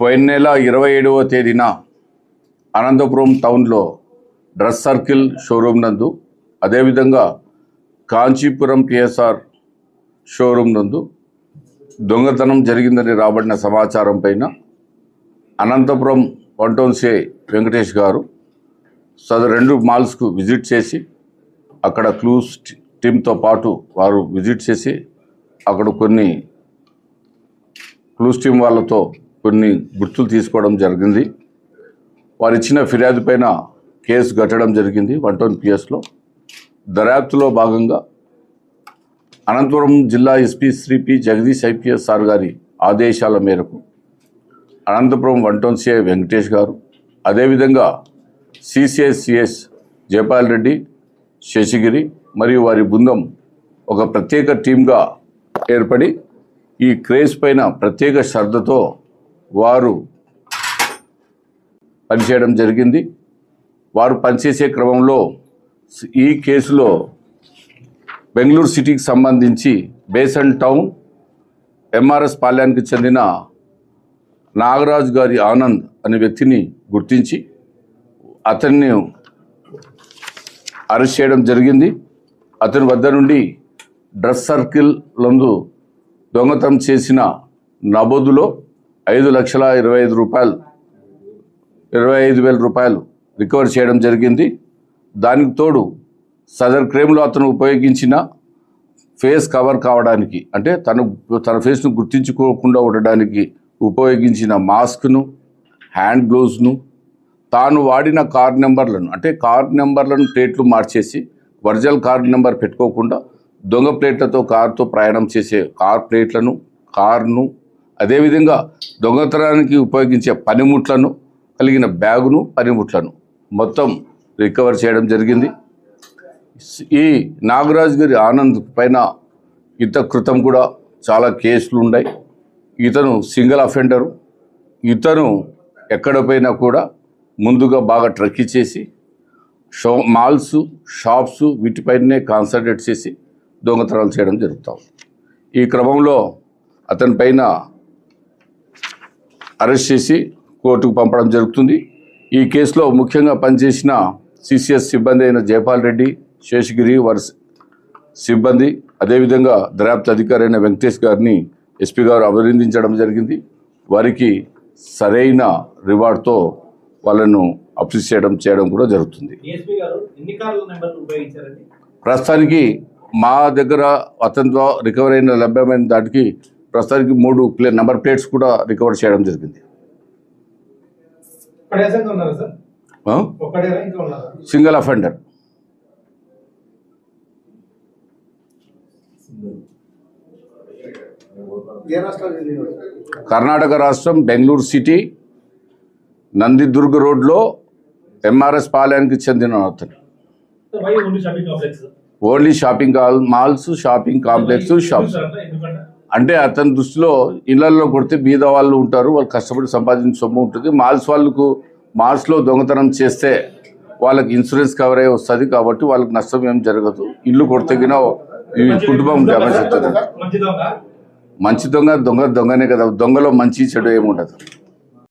పోయిన నెల 27వ తేదీన అనంతపురం టౌన్లో డ్రెస్ సర్కిల్ షోరూమ్ నందు, అదేవిధంగా కాంచీపురం పిఎస్ఆర్ షోరూమ్ నందు దొంగతనం జరిగిందని రాబడిన సమాచారం పైన అనంతపురం 1 టౌన్ సిఐ వెంకటేష్ గారు సదరు 2 మాల్స్కు విజిట్ చేసి అక్కడ క్లూస్ టీమ్తో పాటు వారు విజిట్ చేసి అక్కడ కొన్ని క్లూస్ టీమ్ వాళ్ళతో కొన్ని గుర్తులు తీసుకోవడం జరిగింది. వారు ఇచ్చిన ఫిర్యాదు పైన కేసు కట్టడం జరిగింది 1 టౌన్ పిఎస్లో. దర్యాప్తులో భాగంగా అనంతపురం జిల్లా SP Shri P Jagadish IPS sir గారి ఆదేశాల మేరకు అనంతపురం 1 టౌన్ సిఐ వెంకటేష్ గారు, అదేవిధంగా సిసిఎస్ జయపాల్ రెడ్డి, శశిగిరి మరియు వారి బృందం ఒక ప్రత్యేక టీమ్గా ఏర్పడి ఈ కేసు పైన ప్రత్యేక శ్రద్ధతో వారు పనిచేయడం జరిగింది. వారు పనిచేసే క్రమంలో ఈ కేసులో బెంగళూరు సిటీకి సంబంధించి బేసన్ టౌన్ ఎంఆర్ఎస్ పాళ్యానికి చెందిన నాగరాజ్ గారి ఆనంద్ అనే వ్యక్తిని గుర్తించి అతన్ని అరెస్ట్ చేయడం జరిగింది. అతని వద్ద నుండి డ్రెస్ సర్కిల్ నందు దొంగతనం చేసిన నగదులో 5,25,000 రూపాయలు రికవర్ చేయడం జరిగింది. దానికి తోడు సదర్ క్రైమ్లో అతను ఉపయోగించిన ఫేస్ కవర్ కావడానికి, అంటే తన ఫేస్ను గుర్తించుకోకుండా ఉండడానికి ఉపయోగించిన మాస్క్ను, హ్యాండ్ గ్లోవ్స్ను, తాను వాడిన కార్ నెంబర్లను, అంటే కార్ నెంబర్లను ప్లేట్లు మార్చేసి ఒరిజినల్ కార్ నెంబర్ పెట్టుకోకుండా దొంగ ప్లేట్లతో కారుతో ప్రయాణం చేసే కార్ ప్లేట్లను, కార్ను, అదేవిధంగా దొంగతనానికి ఉపయోగించే పనిముట్లను కలిగిన బ్యాగును, పనిముట్లను మొత్తం రికవర్ చేయడం జరిగింది. ఈ నాగరాజ్ గారి ఆనంద్ పైన ఇంత క్రితం కూడా చాలా కేసులు ఉన్నాయి. ఇతను సింగిల్ అఫెండరు. ఇతను ఎక్కడ పోయినా కూడా ముందుగా బాగా ట్రక్కి చేసి మాల్స్, షాప్స్ వీటిపైనే కాన్సన్ట్రేట్ చేసి దొంగతనాలు చేయడం జరుగుతాం. ఈ క్రమంలో అతని పైన అరెస్ట్ చేసి కోర్టుకు పంపడం జరుగుతుంది. ఈ కేసులో ముఖ్యంగా పనిచేసిన సిసిఎస్ సిబ్బంది అయిన జయపాల్ రెడ్డి, శేషగిరి వారి సిబ్బంది, అదేవిధంగా దర్యాప్తు అధికారి అయిన వెంకటేష్ గారిని ఎస్పీ గారు అభినందించడం జరిగింది. వారికి సరైన రివార్డ్తో వాళ్ళను అప్రిషియేట్ చేయడం కూడా జరుగుతుంది. ప్రస్తుతానికి మా దగ్గర అతనితో రికవర్ అయిన లభ్యమైన దాటికి ప్రస్తుతానికి 3 నెంబర్ ప్లేట్స్ కూడా రికవర్ చేయడం జరిగింది. Single offender. కర్ణాటక రాష్ట్రం బెంగళూరు సిటీ నందిదుర్గ్ రోడ్లో ఎంఆర్ఎస్ పాళ్యానికి చెందిన అతను. Only shopping malls, shopping complex, shops. అంటే అతని దృష్టిలో ఇళ్లలో కొడితే బీద వాళ్ళు ఉంటారు, వాళ్ళు కష్టపడి సంపాదించిన సొమ్ము ఉంటుంది. మాల్స్లో దొంగతనం చేస్తే వాళ్ళకి ఇన్సూరెన్స్ కవర్ అయ్యి వస్తుంది కాబట్టి వాళ్ళకి నష్టం ఏం జరగదు. ఇల్లు కొడితేగిన ఈ కుటుంబం డ్యామేజ్ అవుతుంది. మంచి దొంగనే కదా, దొంగలో మంచి చెడు ఏముండదు.